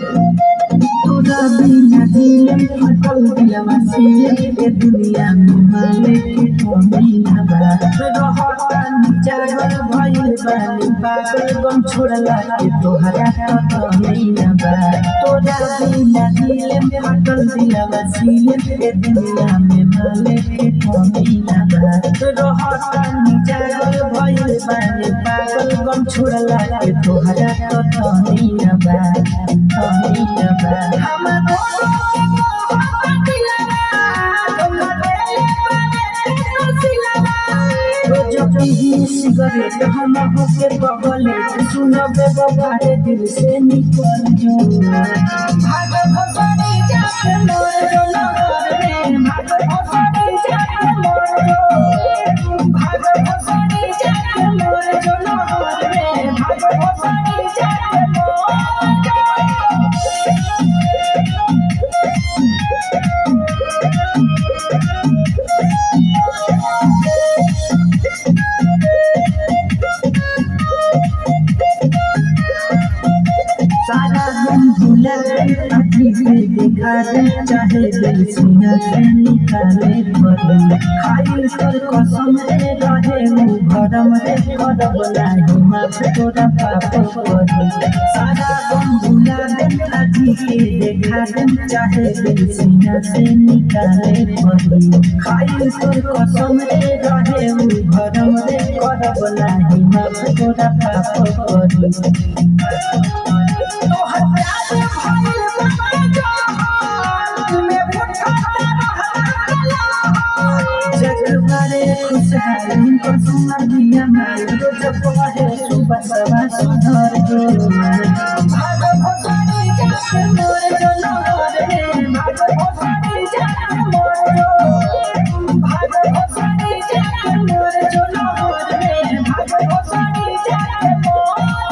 तोरा बिना जियम अटल दिलवा सियम ए दुनिया में मालिक कमी ना बा रहतानी जागल भइल बानी पागल गम छोड़ला के तोहरा कमी ना बा तोरा बिना जियम अटल दिलवा सियम ए दुनिया में मालिक कमी ना बा रहतानी जागल भइल बानी पागल गम छोड़ला के तोहरा कमी ना बा कमी ना बा सिगरेट हम होके बगले सुनबे बबारे दिल से निकल जो भाग भसड़ी जाके मोर जो नगर रे भाग भसड़ी जाके मोर जो भाग भसड़ी जाके मोर जो नगर रे भाग भसड़ी जाके मोर सारा दिन भूला अभी से देखा दे चाहे दिल सीना से निकाले पड़े खाइल कर कसम रे रहे मुँह भरम रे करब नाही माफ तोरा पाप पड़े सारा दिन भूला अभी से देखा दे चाहे दिल सीना से निकाले पड़े खाइल कर कसम रे रहे मुँह भरम रे करब नाही माफ तोरा पाप पड़े खुशहाली को सुना दिया मारो जब है सुबह सवा सुधर जो भाग भसड़ी जाके मोर जो नगर रे भाग भसड़ी जाके मोर जो भाग भसड़ी जाके मोर जो नगर रे भाग भसड़ी जाके मोर